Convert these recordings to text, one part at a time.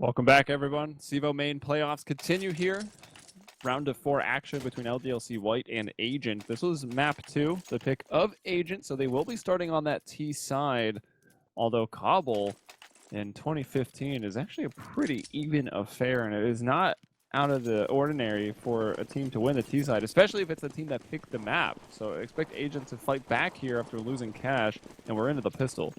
Welcome back, everyone. CEVO main playoffs continue here. Round of 4 action between LDLC-White and Agent. This was map 2, the pick of Agent, so they will be starting on that T side. Although Cobble in 2015 is actually a pretty even affair, and it is not out of the ordinary for a team to win the T side, especially if it's the team that picked the map. So expect Agent to fight back here after losing cash, and we're into the pistol.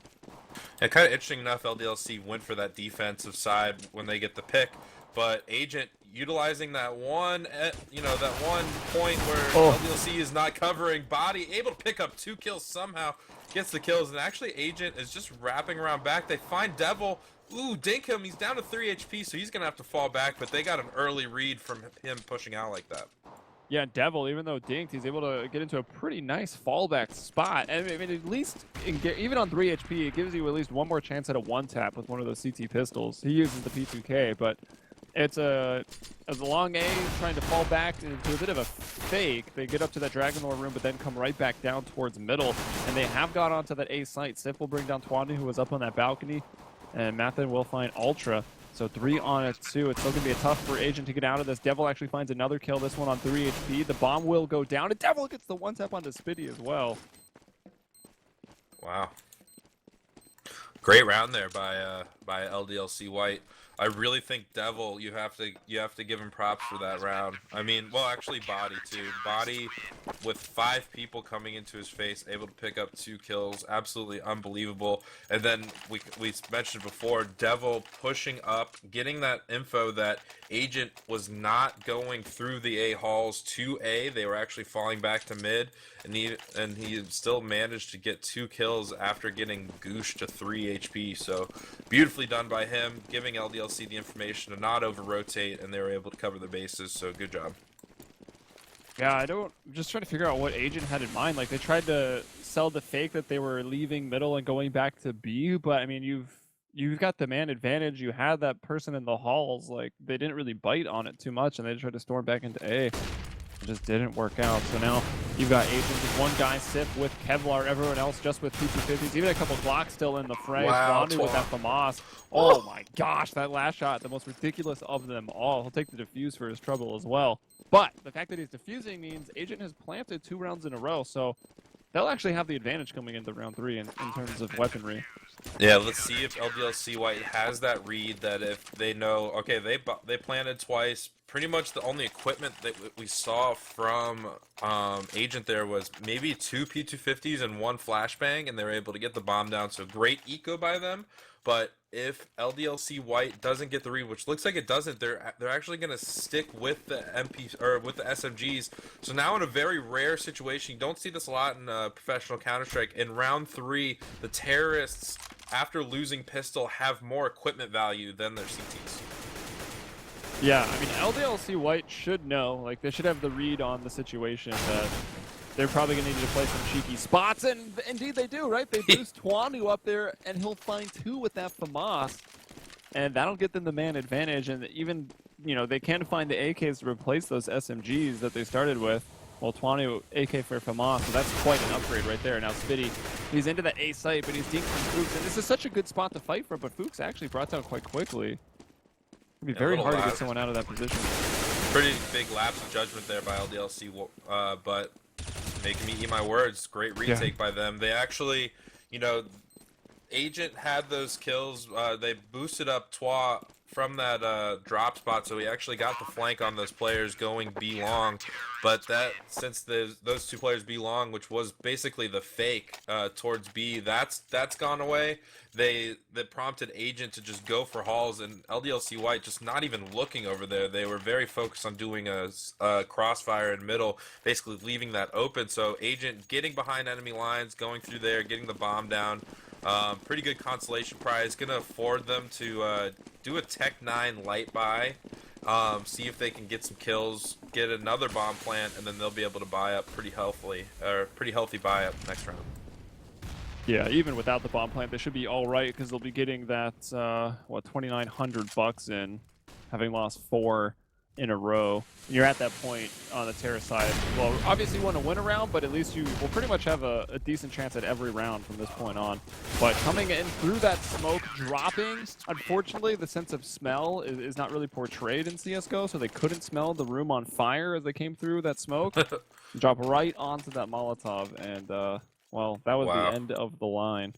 Yeah, kind of interesting enough, LDLC went for that defensive side when they get the pick, but Agent utilizing that one, that one point where LDLC is not covering, Body able to pick up 2 kills somehow, gets the kills, and actually Agent is just wrapping around back. They find Devil. Ooh, dink him. He's down to 3 HP, so he's gonna have to fall back, but they got an early read from him pushing out like that. Yeah, Devil, even though dinked, he's able to get into a pretty nice fallback spot. And I mean, at least, even on 3 HP, it gives you at least one more chance at a one-tap with one of those CT pistols. He uses the P2K, but it's a long A trying to fall back into a bit of a fake. They get up to that Dragon Lore room, but then come right back down towards middle. And they have got onto that A site. Sif will bring down Twani, who was up on that balcony. And Mathen will find Ultra. So 3 on it, 2. It's still going to be tough for Agent to get out of this. Devil actually finds another kill, this one on 3 HP. The bomb will go down, and Devil gets the one-tap onto Spitty as well. Wow. Great round there by LDLC-White. I really think Devil, you have to give him props for that round. I mean, well, actually Body too. Body with 5 people coming into his face, able to pick up 2 kills, absolutely unbelievable. And then we mentioned before, Devil pushing up, getting that info that Agent was not going through the A halls to A. They were actually falling back to mid, and he still managed to get 2 kills after getting gooshed to 3 HP. So beautifully done by him, giving LDLC the information to not over-rotate, and they were able to cover the bases, so good job. Yeah, I'm just trying to figure out what Agent had in mind. Like, they tried to sell the fake that they were leaving middle and going back to B, but I mean, you've got the man advantage. You had that person in the halls. Like, they didn't really bite on it too much, and they tried to storm back into A. It just didn't work out. So now you've got Agent, just one guy, Sif with Kevlar, everyone else just with P250s. Even a couple Glocks still in the fray. Wow, Swami with that FAMAS. Oh my gosh, that last shot, the most ridiculous of them all. He'll take the defuse for his trouble as well. But the fact that he's defusing means Agent has planted 2 rounds in a row, so they'll actually have the advantage coming into round 3 in terms of weaponry. Yeah, let's see if LDLC-White has that read that if they know, okay, they planted twice. Pretty much the only equipment that we saw from Agent there was maybe 2 P250s and 1 flashbang, and they were able to get the bomb down. So great eco by them. But if LDLC-White doesn't get the read, which looks like it doesn't, they're actually going to stick with the with the SMGs. So now in a very rare situation, you don't see this a lot in professional Counter-Strike. In round 3, the terrorists, after losing pistol, have more equipment value than their CTs. Yeah, I mean, LDLC-White should know, like, they should have the read on the situation that they're probably going to need to play some cheeky spots, and indeed they do, right? They boost Twanu up there, and he'll find 2 with that FAMAS, and that'll get them the man advantage, and even, they can find the AKs to replace those SMGs that they started with. Well, Twanu AK for FAMAS, so that's quite an upgrade right there. Now Spitty, he's into that A site, but he's dinking Fuchs, and this is such a good spot to fight from, but Fuchs actually brought down quite quickly. It'd be very hard to get someone out of that position. Pretty big lapse of judgment there by LDLC, but making me eat my words. Great retake by them. They actually, Agent had those kills. They boosted up Twa from that drop spot, so he actually got the flank on those players going B long. But since those 2 players B long, which was basically the fake towards B, that's gone away. That prompted Agent to just go for halls, and LDLC-White just not even looking over there. They were very focused on doing a crossfire in middle, basically leaving that open. So Agent getting behind enemy lines, going through there, getting the bomb down. Pretty good consolation prize. Gonna afford them to do a Tech 9 light buy, see if they can get some kills, get another bomb plant, and then they'll be able to buy up pretty healthy buy up next round. Yeah, even without the bomb plant, they should be all right because they'll be getting that, $2,900 in, having lost 4 in a row. You're at that point on the Terra side. Well, obviously you want to win a round, but at least you will pretty much have a decent chance at every round from this point on. But coming in through that smoke, dropping, unfortunately, the sense of smell is not really portrayed in CSGO, so they couldn't smell the room on fire as they came through that smoke. Drop right onto that Molotov, and, well, that was Wow. the end of the line.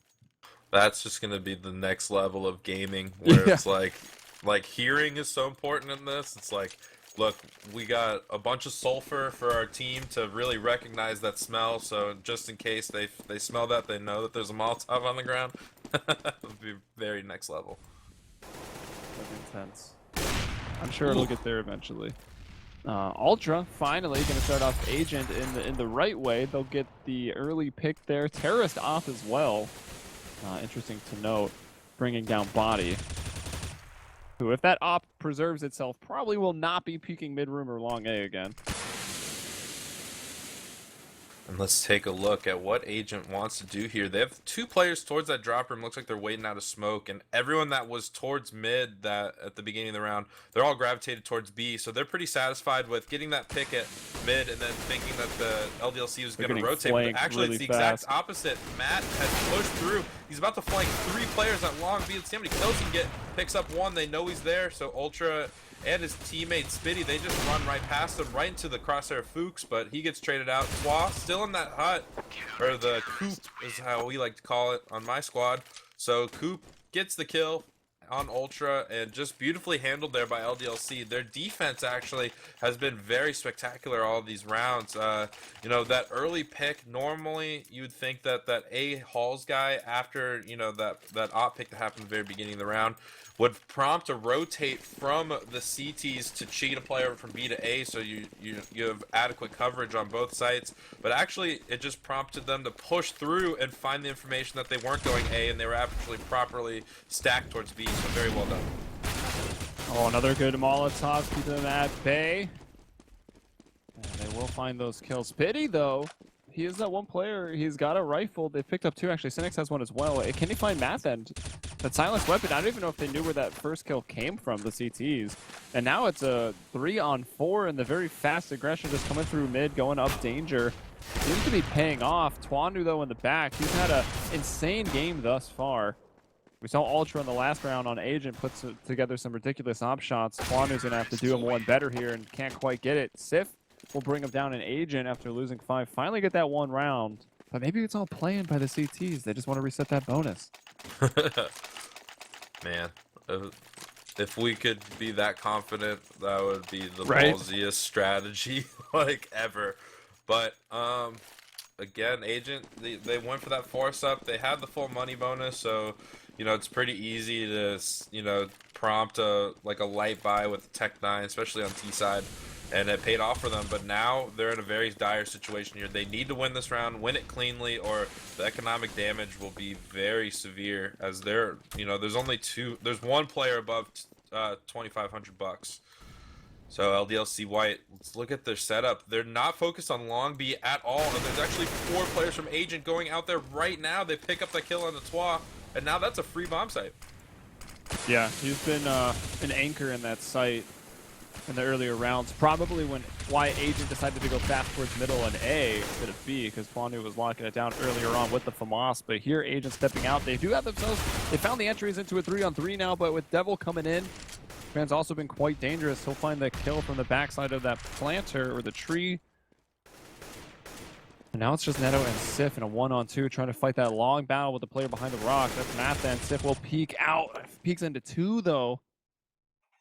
That's just gonna be the next level of gaming, where Yeah. it's like hearing is so important in this. It's like, look, we got a bunch of sulfur for our team to really recognize that smell. So just in case they smell that, they know that there's a Molotov on the ground. It'll be very next level. That's intense. I'm sure it'll get there eventually. Ultra finally going to start off Agent in the right way. They'll get the early pick there. Terrorist off as well. Interesting to note, bringing down Body, who, if that op preserves itself, probably will not be peeking mid-room or long A again. And let's take a look at what Agent wants to do here. They have 2 players towards that drop room. Looks like they're waiting out of smoke. And everyone that was towards mid that at the beginning of the round, they're all gravitated towards B. So they're pretty satisfied with getting that pick at mid and then thinking that the LDLC was going to rotate. But actually, really it's the exact opposite. Matt has pushed through. He's about to flank 3 players at long B. Let's see how many kills he can get. Picks up 1. They know he's there. So Ultra and his teammate Spitty, they just run right past him, right into the crosshair of Fuchs, but he gets traded out. Twa still in that hut, or the coop is how we like to call it on my squad. So Coop gets the kill on Ultra, and just beautifully handled there by LDLC. Their defense actually has been very spectacular all of these rounds. You know, that early pick, normally you'd think that that A Halls guy, after, you know, that op pick that happened at the very beginning of the round, would prompt a rotate from the CTs to cheat a player from B to A, so you have adequate coverage on both sites. But actually, it just prompted them to push through and find the information that they weren't going A, and they were actually properly stacked towards B, so very well done. Oh, another good Molotov, keep them at bay. And they will find those kills. Pity, though, he is that one player. He's got a rifle. They picked up 2, actually. Cynics has one as well. Can he find Math End? That silenced weapon, I don't even know if they knew where that first kill came from, the CTs. And now it's a 3-on-4, and the very fast aggression just coming through mid, going up danger. Seems to be paying off. Twandu, though, in the back. He's had an insane game thus far. We saw Ultra in the last round on Agent put together some ridiculous op shots. Twandu's going to have to do him one better here and can't quite get it. Sif will bring him down in Agent after losing 5. Finally get that one round. But maybe it's all playing by the CTs. They just want to reset that bonus. Man, if we could be that confident, that would be the Right? ballsiest strategy like ever. But again, Agent, they went for that force up. They had the full money bonus, so you know it's pretty easy to, you know, prompt a light buy with Tech 9, especially on T side. And it paid off for them, but now they're in a very dire situation here. They need to win this round, win it cleanly, or the economic damage will be very severe. As they're, you know, there's one player above 2,500 bucks. So LDLC-White, let's look at their setup. They're not focused on long B at all, and there's actually 4 players from Agent going out there right now. They pick up that kill on the Twa, and now that's a free bomb site. Yeah, he's been an anchor in that site in the earlier rounds, probably why Agent decided to go fast towards middle and A instead of B, because Twandu was locking it down earlier on with the FAMAS. But here, Agent stepping out. They do have themselves, they found the entries into a 3-on-3 now, but with Devil coming in, Man's also been quite dangerous. He'll find the kill from the backside of that planter or the tree. And now it's just Neto and Sif in a 1-on-2 trying to fight that long battle with the player behind the rock. That's Mathan. Sif will peek out. Peeks into 2, though.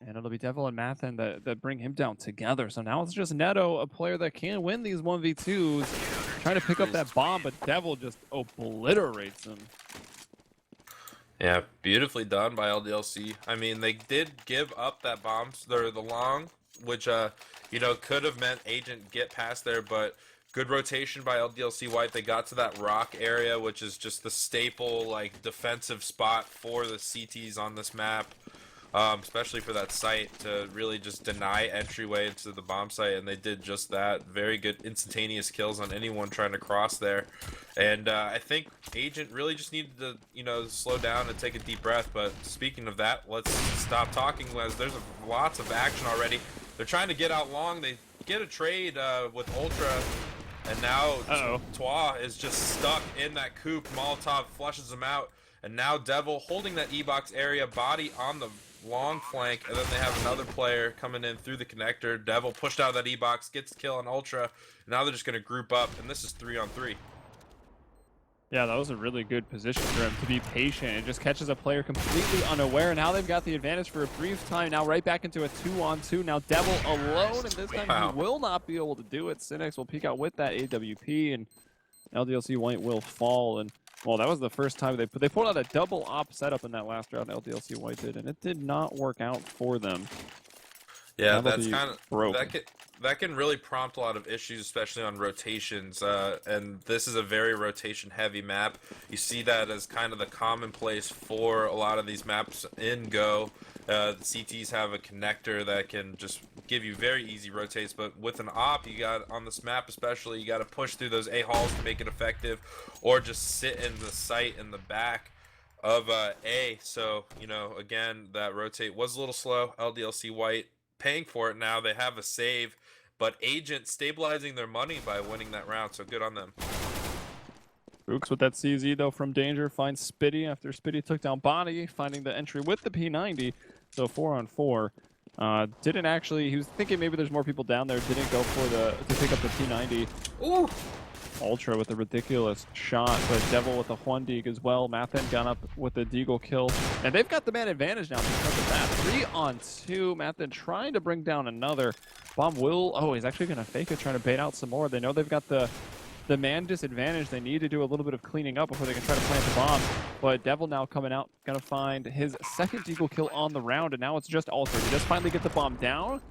And it'll be Devil and Mathan that bring him down together. So now it's just Neto, a player that can win these 1v2s, trying to pick up that bomb, but Devil just obliterates him. Yeah, beautifully done by LDLC. I mean, they did give up that bomb, or the long, which, you know, could have meant Agent get past there, but good rotation by LDLC-White. They got to that rock area, which is just the staple, like, defensive spot for the CTs on this map. Especially for that site, to really just deny entryway into the bomb site, and they did just that. Very good instantaneous kills on anyone trying to cross there. And I think Agent really just needed to, you know, slow down and take a deep breath. But speaking of that, let's stop talking, as there's lots of action already. They're trying to get out long. They get a trade with Ultra, and now Twa is just stuck in that coop. Molotov flushes him out, and now Devil holding that E-box area, body on the long flank, and then they have another player coming in through the connector. Devil pushed out of that E-box, gets the kill on Ultra. Now they're just going to group up, and this is 3-on-3. Yeah, that was a really good position for him to be patient. It just catches a player completely unaware. Now they've got the advantage for a brief time. Now right back into a 2-on-2. Now Devil alone, and this time he will not be able to do it. Cynics will peek out with that AWP, and LDLC-White will fall. And well, that was the first time they pulled out a double op setup in that last round. LDLC-White did, and it did not work out for them. Yeah, that's kind of broke. That can really prompt a lot of issues, especially on rotations. And this is a very rotation-heavy map. You see that as kind of the commonplace for a lot of these maps in Go. The CTs have a connector that can just give you very easy rotates, but with an op, you got on this map especially, you got to push through those A-halls to make it effective, or just sit in the site in the back of A. So, you know, again, that rotate was a little slow. LDLC-White paying for it now. They have a save, but Agent stabilizing their money by winning that round, so good on them. Brooks with that CZ though from danger finds Spitty after Spitty took down Body, finding the entry with the P90. So 4-on-4. Didn't actually, he was thinking maybe there's more people down there, didn't go for to pick up the P90. Ooh! Ultra with a ridiculous shot, but Devil with a 1-dig as well. Mathen got up with the Deagle kill. And they've got the man advantage now because of that. 3-on-2. Mathen trying to bring down another. Bomb will, oh, he's actually going to fake it, trying to bait out some more. They know they've got the man disadvantage. They need to do a little bit of cleaning up before they can try to plant the bomb. But Devil now coming out, going to find his second Deagle kill on the round, and now it's just Ultra. He does finally get the bomb down.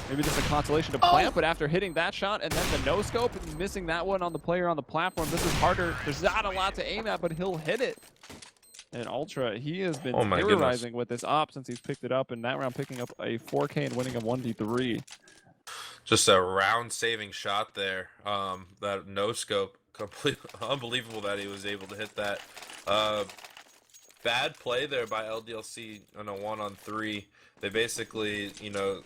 Maybe just a consolation to plant, but after hitting that shot and then the no-scope and missing that one on the player on the platform, this is harder. There's not a lot to aim at, but he'll hit it. And Ultra, he has been terrorizing with this op since he's picked it up, and that round picking up a 4K and winning a 1v3. Just a round-saving shot there. That no-scope, completely unbelievable that he was able to hit that. Bad play there by LDLC on a 1-on-3. They basically, you know,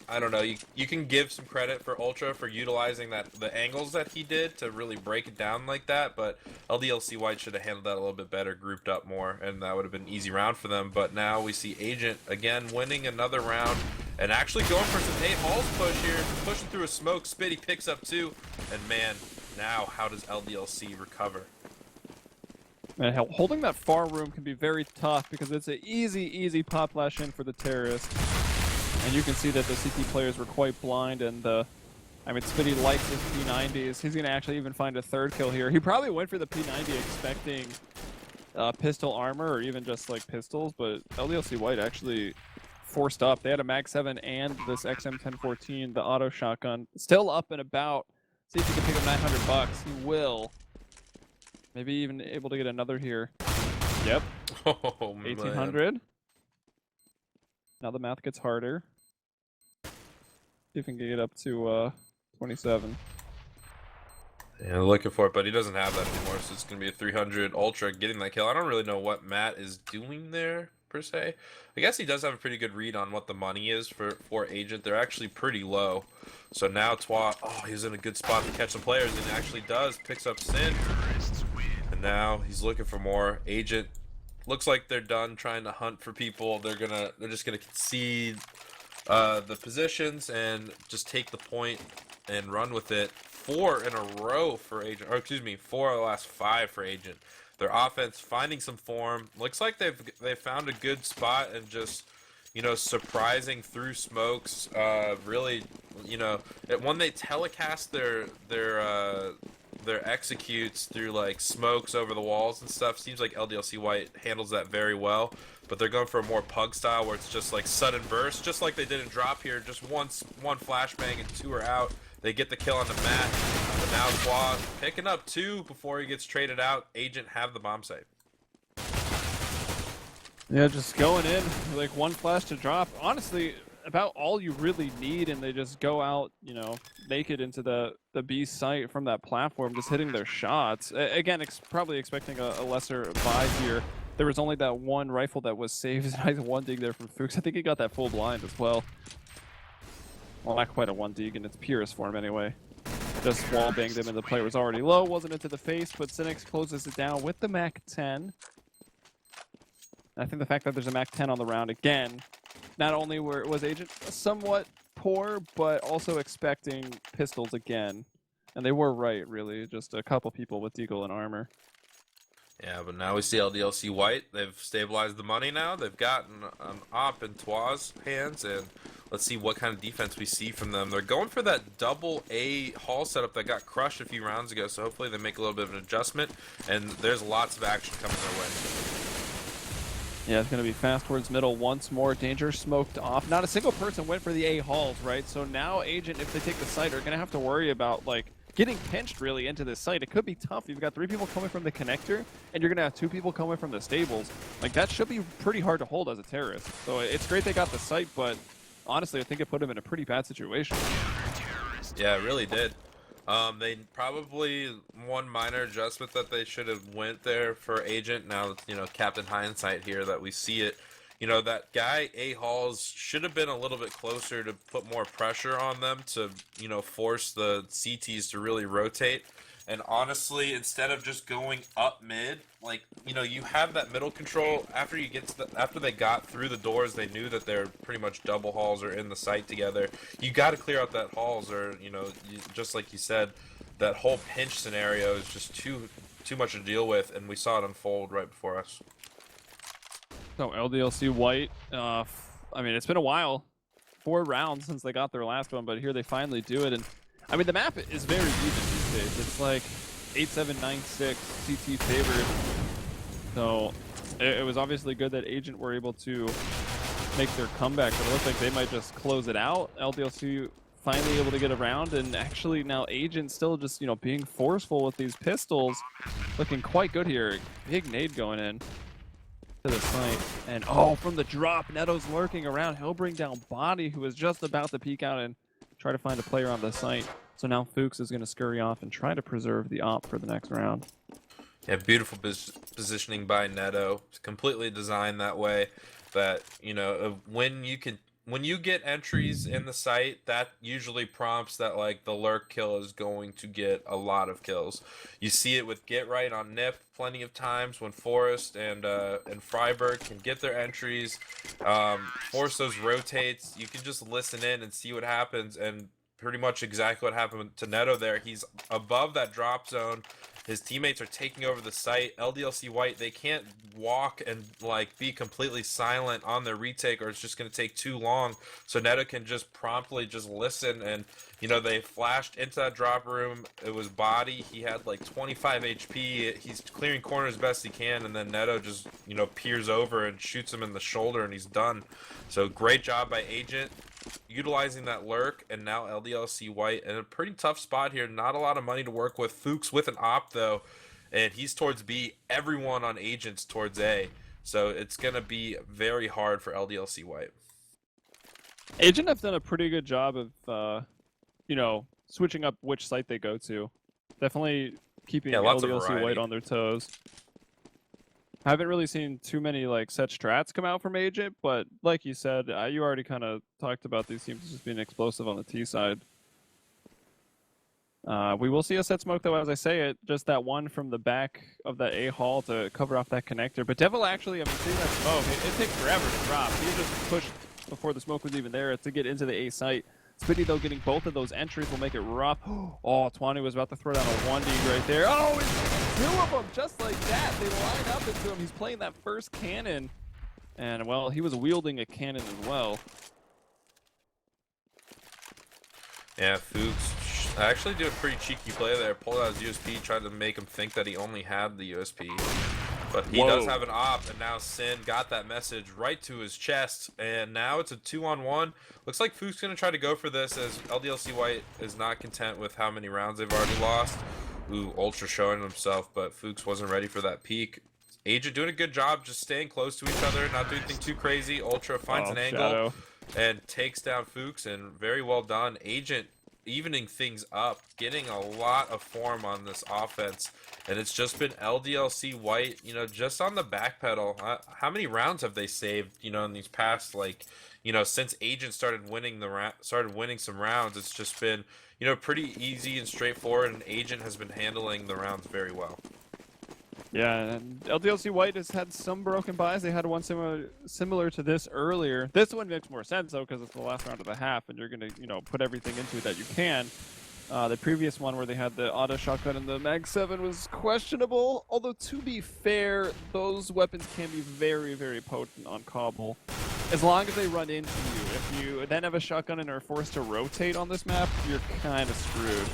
I don't know, you can give some credit for Ultra for utilizing the angles that he did to really break it down like that, but LDLC-White should have handled that a little bit better, grouped up more, and that would have been an easy round for them. But now we see Agent again winning another round and actually going for some A-halls push here, pushing through a smoke. Spitty picks up 2, and man, now how does LDLC recover? Man, holding that far room can be very tough because it's an easy pop flash in for the terrorist. And you can see that the CT players were quite blind, and I mean, Spitty likes his P90s. He's going to actually even find a third kill here. He probably went for the P90 expecting pistol armor or even just like pistols, but LDLC-White actually forced up. They had a Mag 7 and this XM1014, the auto shotgun. Still up and about. See if he can pick up 900 bucks. He will. Maybe even able to get another here. Yep. Oh, 1800. Now the math gets harder. See if he can get up to 27. Yeah, looking for it, but he doesn't have that anymore, so it's going to be a 300 Ultra getting that kill. I don't really know what Matt is doing there, per se. I guess he does have a pretty good read on what the money is for Agent. They're actually pretty low. So now Twa, oh, he's in a good spot to catch some players, and he actually does. Picks up Sin. And now he's looking for more. Agent looks like they're done trying to hunt for people. They're just gonna concede the positions and just take the point and run with it. 4 in a row for Agent, or excuse me, 4 of the last 5 for Agent. Their offense finding some form. Looks like they've found a good spot and just, you know, surprising through smokes. Really, you know, when they telecast their executes through like smokes over the walls and stuff, seems like LDLC-White handles that very well. But they're going for a more pug style where it's just like sudden burst, just like they did in drop here. Just one flashbang and 2 are out. They get the kill on the mat. But now Twa picking up 2 before he gets traded out. Agent have the bomb site. Yeah, just going in like 1 flash to drop. Honestly, about all you really need, and they just go out, you know, naked into the B site from that platform, just hitting their shots. Again, probably expecting a lesser buy here. There was only that one rifle that was saved. Nice 1-dig there from Fuchs. I think he got that full blind as well. Well, not quite a 1 Deegan, it's purest form anyway. Just wall banged him and the player was already low, wasn't into the face, but Cynics closes it down with the MAC-10. I think the fact that there's a MAC-10 on the round again, not only was Agent somewhat poor, but also expecting pistols again. And they were right, really. Just a couple people with Deagle and armor. Yeah, but now we see LDLC-White. They've stabilized the money now. They've gotten an op in Twa's hands, and let's see what kind of defense we see from them. They're going for that double A hall setup that got crushed a few rounds ago, so hopefully they make a little bit of an adjustment, and there's lots of action coming their way. Yeah, it's going to be fast towards middle once more. Danger smoked off. Not a single person went for the A halls, right? So now Agent, if they take the site, are going to have to worry about, like, getting pinched really into this site. It could be tough. You've got 3 people coming from the connector, and you're going to have 2 people coming from the stables. Like, that should be pretty hard to hold as a terrorist. So it's great they got the site, but honestly, I think it put him in a pretty bad situation. Yeah, it really did. They probably one minor adjustment that they should have went there for Agent. Now, you know, Captain Hindsight here that we see it. You know, that guy, A-Halls, should have been a little bit closer to put more pressure on them to, you know, force the CTs to really rotate. And honestly, instead of just going up mid, like, you know, you have that middle control. After you get to after they got through the doors, they knew that they're pretty much double halls or in the site together. You got to clear out that halls, or, you know, just like you said, that whole pinch scenario is just too much to deal with, and we saw it unfold right before us. So LDLC-White, I mean, it's been a while. 4 rounds since they got their last one, but here they finally do it. And I mean, the map is very even these days. It's like 8-7-9-6 CT favored. So it was obviously good that Agent were able to make their comeback, but it looks like they might just close it out. LDLC finally able to get around, and actually now Agent still just, you know, being forceful with these pistols. Looking quite good here. Big nade going in to the site. And oh, from the drop, Neto's lurking around. He'll bring down Body, who is just about to peek out and try to find a player on the site. So now Fuchs is going to scurry off and try to preserve the op for the next round. Yeah, beautiful positioning by Neto. It's completely designed that way that, you know, when you get entries in the site, that usually prompts that, like, the lurk kill is going to get a lot of kills. You see it with Get Right on Nip plenty of times when Forrest and Freiberg can get their entries, force those rotates. You can just listen in and see what happens, and pretty much exactly what happened to Neto there. He's above that drop zone. His teammates are taking over the site. LDLC-White, they can't walk and, like, be completely silent on their retake, or it's just going to take too long. So Neto can just promptly just listen, and, you know, they flashed into that drop room. It was Body. He had, like, 25 HP. He's clearing corners best he can, and then Neto just, you know, peers over and shoots him in the shoulder, and he's done. So great job by Agent utilizing that lurk, and now LDLC-White in a pretty tough spot here. Not a lot of money to work with. Fuchs with an op, though, and he's towards B. Everyone on Agent's towards A. So it's going to be very hard for LDLC-White. Agent have done a pretty good job of, you know, switching up which site they go to. Definitely keeping LDLC-White on their toes. Haven't really seen too many, like, set strats come out from Agent, but like you said, you already kind of talked about these teams just being explosive on the T side. We will see a set smoke, though, as I say it. Just that one from the back of that A hall to cover off that connector. But Devil actually, I mean, seeing that smoke, it takes forever to drop. He just pushed before the smoke was even there to get into the A site. Spitty, though, getting both of those entries will make it rough. Oh, Twani was about to throw down a 1D right there. Oh, it's 2 of them just like that. They line up into him. He's playing that first cannon. And, well, he was wielding a cannon as well. Yeah, Fuchs actually did a pretty cheeky play there. Pulled out his USP, tried to make him think that he only had the USP. But he does have an op, and now Sin got that message right to his chest, and now it's a 2-on-1. Looks like Fuchs going to try to go for this, as LDLC-White is not content with how many rounds they've already lost. Ooh, Ultra showing himself, but Fuchs wasn't ready for that peak. Agent doing a good job just staying close to each other, not doing anything too crazy. Ultra finds an angle and takes down Fuchs, and very well done. Agent evening things up, getting a lot of form on this offense, and it's just been LDLC-White, you know, just on the back pedal. How many rounds have they saved, you know, in these past, like, you know, since Agent started winning some rounds? It's just been, you know, pretty easy and straightforward, and Agent has been handling the rounds very well. Yeah, and LDLC-White has had some broken buys. They had one similar to this earlier. This one makes more sense, though, because it's the last round of the half, and you're going to, you know, put everything into it that you can. The previous one where they had the auto shotgun and the Mag 7 was questionable, although to be fair, those weapons can be very, very potent on Cobble. As long as they run into you. If you then have a shotgun and are forced to rotate on this map, you're kind of screwed.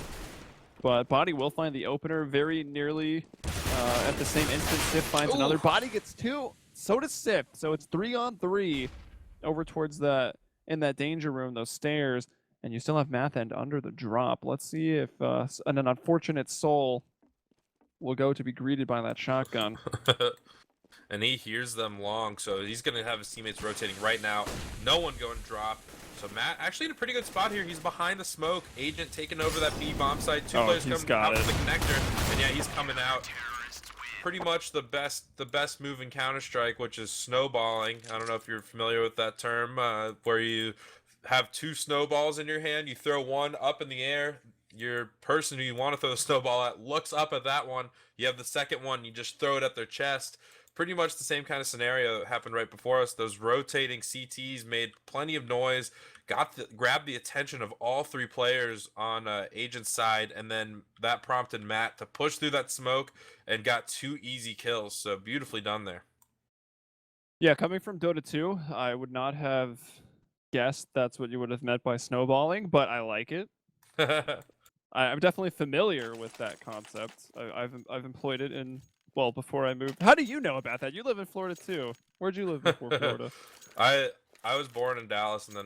But Body will find the opener very nearly at the same instant. Sif finds another. Body gets 2. So does Sif. So it's 3-on-3 over towards in that danger room, those stairs. And you still have Math End under the drop. Let's see if an unfortunate soul will go to be greeted by that shotgun. And he hears them long, so he's going to have his teammates rotating right now. No one going drop. So Matt actually in a pretty good spot here. He's behind the smoke. Agent taking over that B bomb site. 2 players coming out with the connector, and yeah, he's coming out. Pretty much the best move in Counter-Strike, which is snowballing. I don't know if you're familiar with that term, where you have 2 snowballs in your hand. You throw one up in the air. Your person who you want to throw the snowball at looks up at that one. You have the second one. You just throw it at their chest. Pretty much the same kind of scenario that happened right before us. Those rotating CTs made plenty of noise, grabbed the attention of all 3 players on Agent's side, and then that prompted Matt to push through that smoke and got 2 easy kills. So beautifully done there. Yeah, coming from Dota 2, I would not have guessed that's what you would have meant by snowballing, but I like it. I'm definitely familiar with that concept. I've employed it in, well, before I moved. How do you know about that? You live in Florida too. Where'd you live before Florida? I was born in Dallas and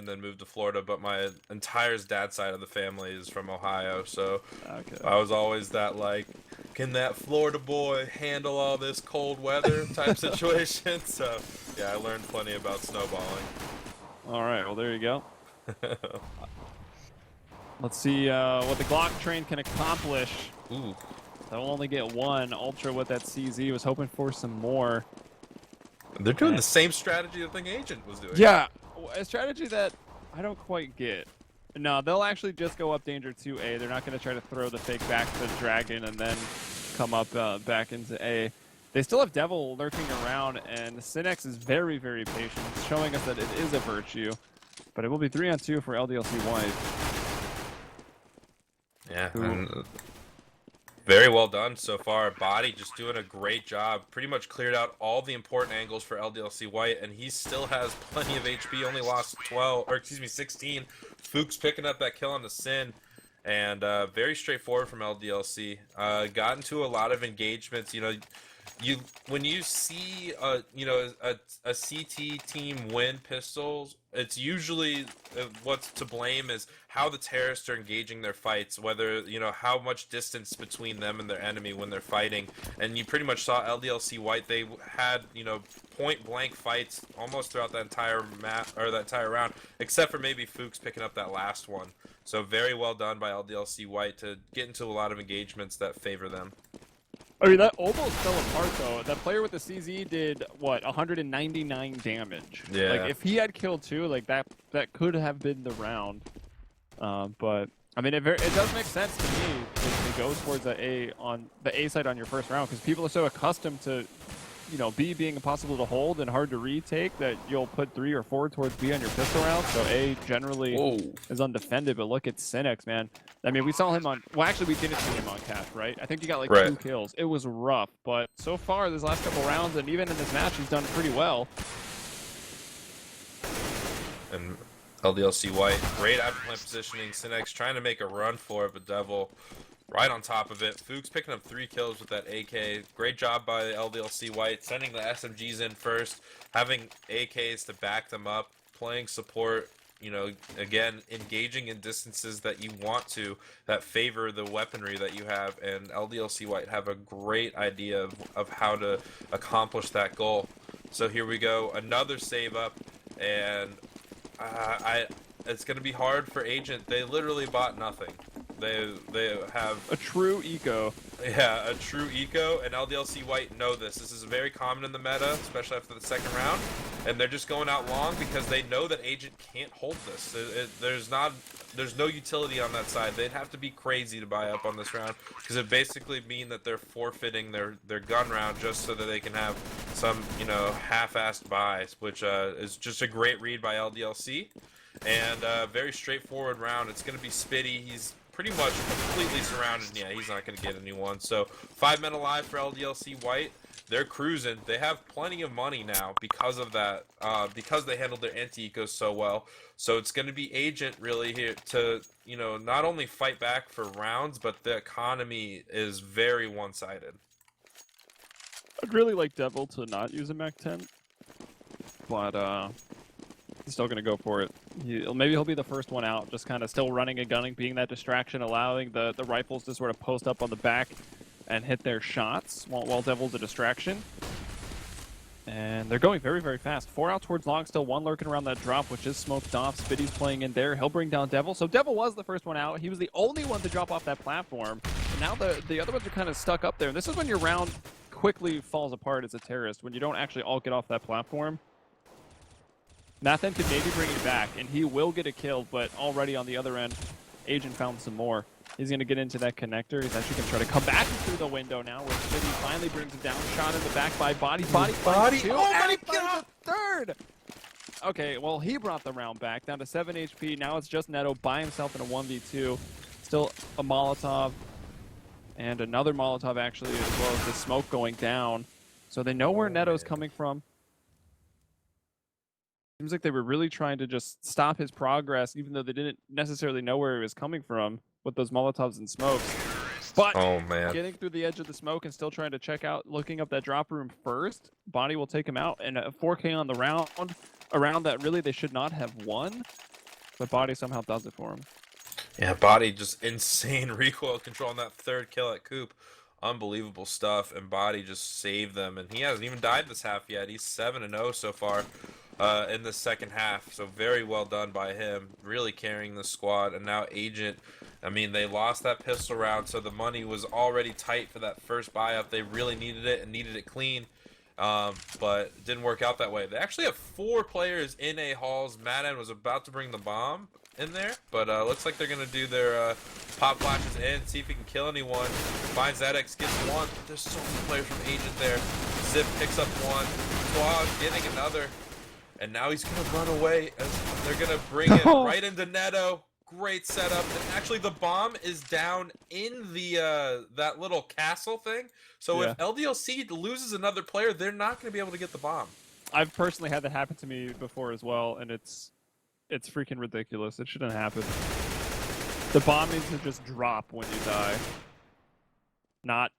then moved to Florida, but my entire dad's side of the family is from Ohio, so I was always that, like, can that Florida boy handle all this cold weather type situation? So yeah, I learned plenty about snowballing. All right, well there you go. Let's see what the Glock train can accomplish. Ooh. They'll only get 1. Ultra with that CZ was hoping for some more. They're doing the same strategy I think Agent was doing. Yeah, a strategy that I don't quite get. No, they'll actually just go up danger to A. They're not going to try to throw the fake back to Dragon and then come up back into A. They still have Devil lurking around, and Cinex is very, very patient, showing us that it is a virtue. But it will be 3-on-2 for LDLC-White. Yeah, and very well done so far. Body just doing a great job. Pretty much cleared out all the important angles for LDLC-White, and he still has plenty of HP. Only lost 16. Fuchs picking up that kill on the Sin, and very straightforward from LDLC. Got into a lot of engagements. You know, when you see a CT team win pistols, it's usually what's to blame is how the terrorists are engaging their fights, whether, you know, how much distance between them and their enemy when they're fighting. And you pretty much saw LDLC-White, they had, you know, point blank fights almost throughout that entire map, or that entire round, except for maybe Fuchs picking up that last one. So very well done by LDLC-White to get into a lot of engagements that favor them. I mean, that almost fell apart, though. That player with the CZ did, what, 199 damage? Yeah. Like, if he had killed 2, like, that could have been the round. But, I mean, it does make sense to me to go towards the A side on your first round, because people are so accustomed to, you know, B being impossible to hold and hard to retake that you'll put 3 or 4 towards B on your pistol round. So A generally is undefended, but look at Cinex, man. I mean, we saw him on, well, actually we didn't see him on Cash, right? I think he got like 2 kills. It was rough, but so far this last couple rounds and even in this match, he's done pretty well. And LDLC-White, great after-plant positioning. Cinex trying to make a run for it, but Devil right on top of it. Fuchs picking up 3 kills with that AK. Great job by LDLC-White, sending the SMGs in first, having AKs to back them up, playing support, you know, again, engaging in distances that you want to, that favor the weaponry that you have, and LDLC-White have a great idea of how to accomplish that goal. So here we go, another save up, and It's gonna be hard for Agent. They literally bought nothing. They have A true eco. yeah, a true eco, and LDLC-White know this. This is very common in the meta, especially after the second round, and they're just going out long because they know that Agent can't hold this. There's no utility on that side. They'd have to be crazy to buy up on this round because it basically mean that they're forfeiting their gun round just so that they can have some, you know, half-assed buys, which is just a great read by LDLC, and very straightforward round. It's going to be Spitty. He's pretty much completely surrounded. Yeah, he's not going to get anyone. So 5 men alive for LDLC-White. They're cruising. They have plenty of money now because of that, because they handled their anti-ecos so well. So it's going to be Agent really here to, you know, not only fight back for rounds, but the economy is very one-sided. I'd really like Devil to not use a Mach 10, but he's still going to go for it. Maybe he'll be the first one out, just kind of still running and gunning, being that distraction, allowing the rifles to sort of post up on the back and hit their shots while Devil's a distraction. And they're going very, very fast. 4 out towards long, still 1 lurking around that drop, which is smoked off. Spitty's playing in there. He'll bring down Devil. So Devil was the first one out. He was the only one to drop off that platform. And now the other ones are kind of stuck up there. And this is when your round quickly falls apart as a terrorist, when you don't actually all get off that platform. Nathan could maybe bring it back, and he will get a kill, but already on the other end, Agent found some more. He's going to get into that connector. He's actually going to try to come back through the window now, where City finally brings it down. Shot in the back by Body. Body! Two, Oh and my he finds God! the third! Okay, well, he brought the round back, down to 7 HP. Now it's just Neto by himself in a 1v2. Still a Molotov, and another Molotov, actually, as well as the smoke going down. So they know where Neto's coming from. Seems like they were really trying to just stop his progress, even though they didn't necessarily know where he was coming from with those Molotovs and smokes. But Oh man, getting through the edge of the smoke and still trying to check out, looking up that drop room first. Body will take him out, and a 4K on the round, around that really they should not have won, but Body somehow does it for him. yeah, Body just insane recoil control on that third kill at Coop. Unbelievable stuff, and Body just saved them, and he hasn't even died this half yet. He's 7-0 so far in the second half, so very well done by him, really carrying the squad. And now Agent, I mean, they lost that pistol round, so the money was already tight for that first buy-up. They really needed it and needed it clean, but it didn't work out that way. They actually have 4 players in A halls. Madden was about to bring the bomb in there, but looks like they're gonna do their pop flashes in, see if he can kill anyone. Finds ZX, gets one. There's so many players from Agent there. Zip picks up one. Squad getting another, and now he's gonna run away as they're gonna bring it right into Neto. Great setup, and actually the bomb is down in the that little castle thing. So if LDLC loses another player, they're not gonna be able to get the bomb. I've personally had that happen to me before as well, and it's freaking ridiculous. It shouldn't happen. The bomb needs to just drop when you die, not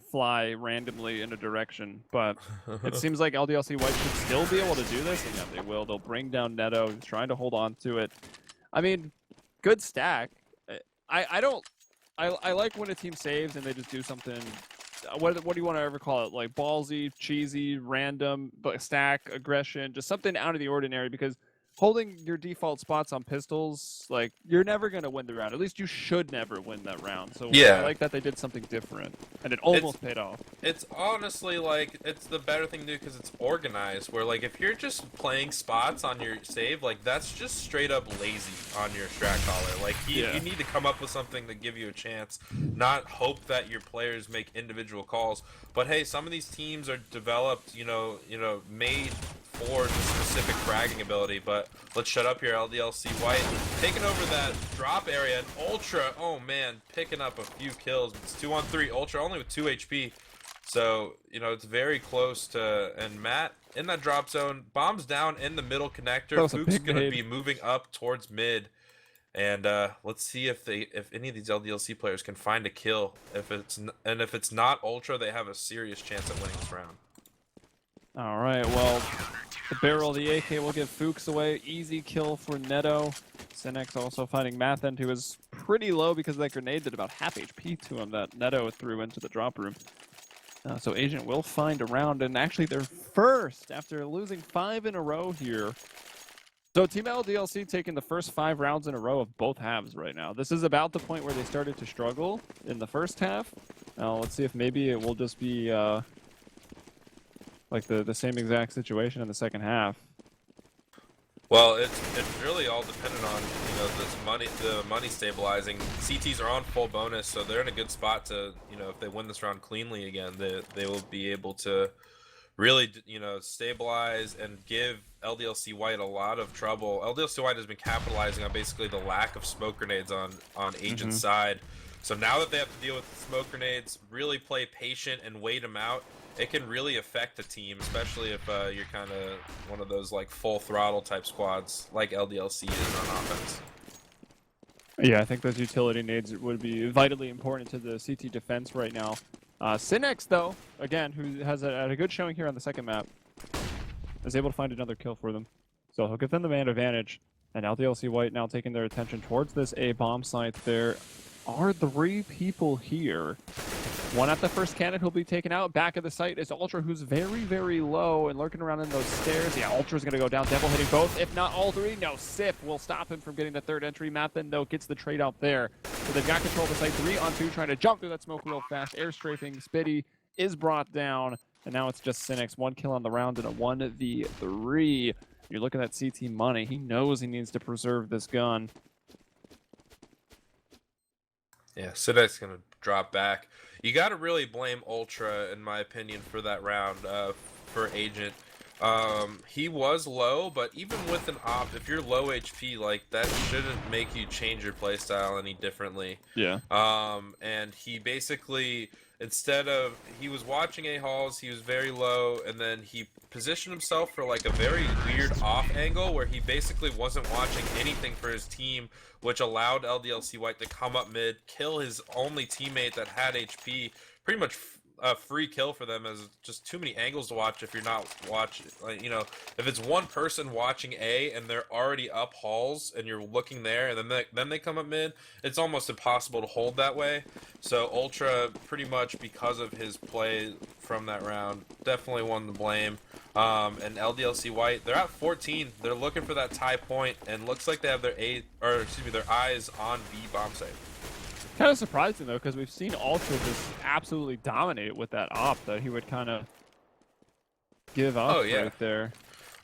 fly randomly in a direction. But it seems like LDLC-White should still be able to do this, and yeah, they will. They'll bring down Neto. He's trying to hold on to it. I mean, good stack. I like when a team saves and they just do something. What do you want to ever call it? Like ballsy, cheesy, random, but stack, aggression, just something out of the ordinary, because holding your default spots on pistols, like, you're never going to win the round. At least you should never win that round. So yeah, I like that they did something different, and it almost paid off. It's honestly, like, it's the better thing to do because it's organized, where, like, if you're just playing spots on your save, like, that's just straight up lazy on your strat caller. Like, you need to come up with something to give you a chance, not hope that your players make individual calls. But hey, some of these teams are developed, you know, made for the specific fragging ability. But let's shut up here. LDLC-White taking over that drop area, and Ultra, oh man, picking up a few kills. It's 2-on-3. Ultra only with 2 HP, so you know it's very close to. And Matt in that drop zone, bombs down in the middle connector. Fook's gonna be moving up towards mid, and let's see if any of these LDLC players can find a kill. If it's not Ultra, they have a serious chance at winning this round. All right, well, the barrel of the AK will give Fuchs away. Easy kill for Neto. Cinex also finding Mathen, who is pretty low because that grenade did about half HP to him that Neto threw into the drop room. So Agent will find a round, and actually they're first after losing 5 in a row here. So Team LDLC taking the first 5 rounds in a row of both halves right now. This is about the point where they started to struggle in the first half. Now let's see if maybe it will just be like the same exact situation in the second half. Well, it's really all dependent on the money stabilizing. CTs are on full bonus, so they're in a good spot to if they win this round cleanly again, they will be able to really stabilize and give LDLC-White a lot of trouble. LDLC-White has been capitalizing on basically the lack of smoke grenades on Agent's side. So now that they have to deal with smoke grenades, really play patient and wait them out. It can really affect the team, especially if you're kind of one of those like full throttle type squads like LDLC is on offense. Yeah, I think those utility nades would be vitally important to the CT defense right now. Cinex, though, again, who has a good showing here on the second map, is able to find another kill for them. So he'll give them the man advantage. And LDLC-White now taking their attention towards this A bomb site. There are 3 people here. One at the first cannon who'll be taken out. Back of the site is Ultra, who's very, very low and lurking around in those stairs. Yeah, Ultra's going to go down. Devil hitting both, if not all 3. No, Sif will stop him from getting the 3rd entry. Mappin, though, gets the trade out there. So they've got control of the site. 3 on 2, trying to jump through that smoke real fast. Air strafing. Spitty is brought down. And now it's just Cinex. 1 kill on the round and a 1v3. You're looking at CT money. He knows he needs to preserve this gun. Yeah, Sidek's going to drop back. You got to really blame Ultra, in my opinion, for that round for Agent. He was low, but even with an op, if you're low HP, like, that shouldn't make you change your playstyle any differently. Yeah. And he basically, he was watching A-Halls, he was very low, and then he positioned himself for like a very weird off angle where he basically wasn't watching anything for his team, which allowed LDLC-White to come up mid, kill his only teammate that had HP, pretty much a free kill for them, as just too many angles to watch if you're not watching. Like, if it's one person watching A and they're already up halls and you're looking there and then they come up mid, it's almost impossible to hold that way. So Ultra, pretty much because of his play from that round, definitely won the blame. And LDLC-White, they're at 14. They're looking for that tie point, and looks like they have their eyes on B bomb site. Kind of surprising, though, because we've seen Ultra just absolutely dominate with that op that he would kind of give up right there.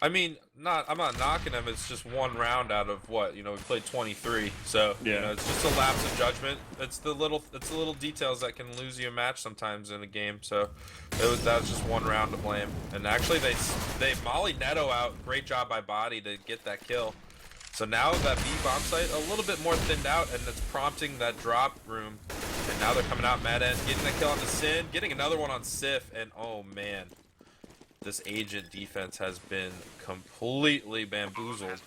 I mean, I'm not knocking him. It's just one round out of what, we played 23. So, yeah. It's just a lapse of judgment. It's the little details that can lose you a match sometimes in a game. So, that was just one round to blame. And actually, they mollied Neto out. Great job by Body to get that kill. So now that B bomb site a little bit more thinned out, and it's prompting that drop room. And now they're coming out mad end, getting that kill on the Sin, getting another one on Sif, and oh man, this Agent defense has been completely bamboozled.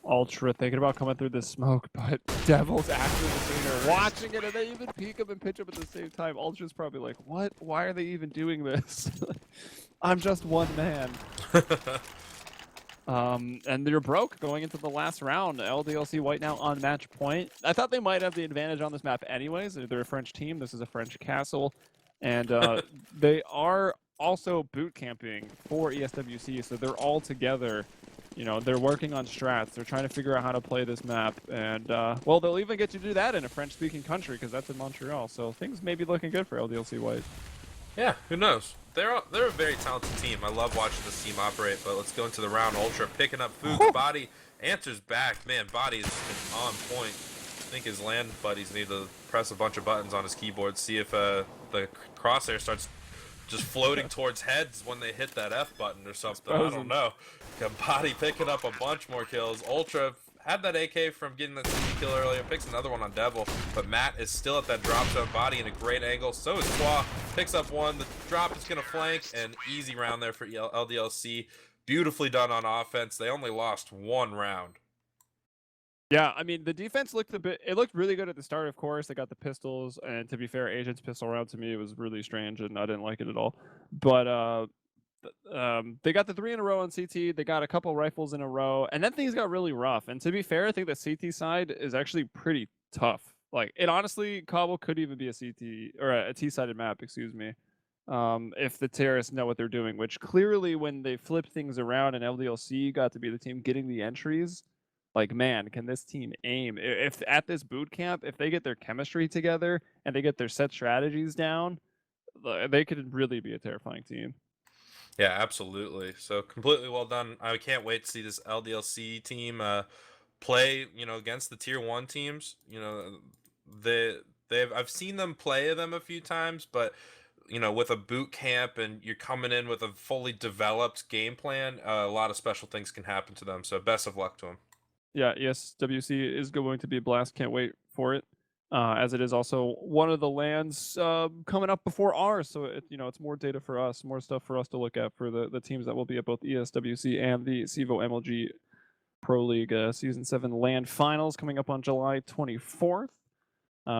Ultra thinking about coming through the smoke, but Devil's actually the sooner watching it, and they even peek up and pitch up at the same time. Ultra's probably like, what? Why are they even doing this? I'm just one man. And they're broke going into the last round. LDLC-White now on match point. I thought they might have the advantage on this map anyways. They're a French team. This is a French castle. And they are also boot camping for ESWC, so they're all together. They're working on strats. They're trying to figure out how to play this map. And, well, they'll even get to do that in a French-speaking country because that's in Montreal. So things may be looking good for LDLC-White. Yeah, who knows? They're a very talented team. I love watching this team operate, but let's go into the round. Ultra picking up Fook. Body answers back. Man, Body has been on point. I think his land buddies need to press a bunch of buttons on his keyboard, see if the crosshair starts just floating towards heads when they hit that F button or something. I don't know. Body picking up a bunch more kills. Ultra had that AK from getting that CT kill earlier, picks another one on Devil, but Matt is still at that drop zone. Body in a great angle, so is Twa, picks up one, the drop is going to flank, and easy round there for LDLC. Beautifully done on offense. They only lost one round. Yeah, I mean, the defense looked it looked really good at the start, of course. They got the pistols, and to be fair, Agent's pistol round to me was really strange, and I didn't like it at all. But they got the 3 in a row on CT. They got a couple rifles in a row, and then things got really rough. And to be fair, I think the CT side is actually pretty tough. Like, it honestly, Cobble could even be a CT or a T-sided map, excuse me. if the terrorists know what they're doing, which clearly when they flipped things around and LDLC got to be the team getting the entries, like, man, can this team aim? If at this boot camp, if they get their chemistry together and they get their set strategies down, they could really be a terrifying team. Yeah, absolutely. So completely well done. I can't wait to see this LDLC team play, against the tier 1 teams. I've seen them play them a few times, but with a boot camp and you're coming in with a fully developed game plan, a lot of special things can happen to them. So best of luck to them. Yeah, yes, WC is going to be a blast. Can't wait for it. As it is also one of the lands coming up before ours, so it's more data for us, more stuff for us to look at for the teams that will be at both ESWC and the CEVO MLG Pro League Season 7 Land Finals coming up on July 24th.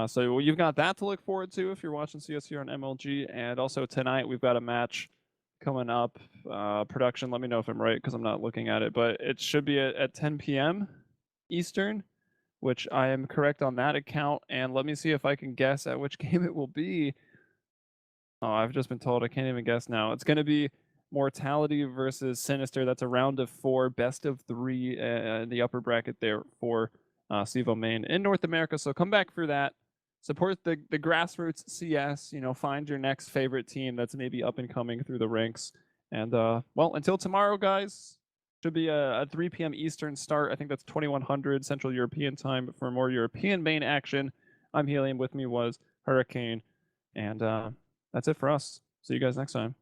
So you've got that to look forward to if you're watching CS here on MLG, and also tonight we've got a match coming up. Production, let me know if I'm right because I'm not looking at it, but it should be at 10 p.m. Eastern, which I am correct on that account. And let me see if I can guess at which game it will be. Oh, I've just been told I can't even guess now. It's going to be Mortality versus Sinister. That's a round of 4, best of 3 in the upper bracket there for CEVO main in North America. So come back for that. Support the grassroots CS. Find your next favorite team that's maybe up and coming through the ranks. And well, until tomorrow, guys. Should be a 3 p.m. Eastern start. I think that's 2100 Central European time for more European main action. I'm Helium. With me was HuriKane. And that's it for us. See you guys next time.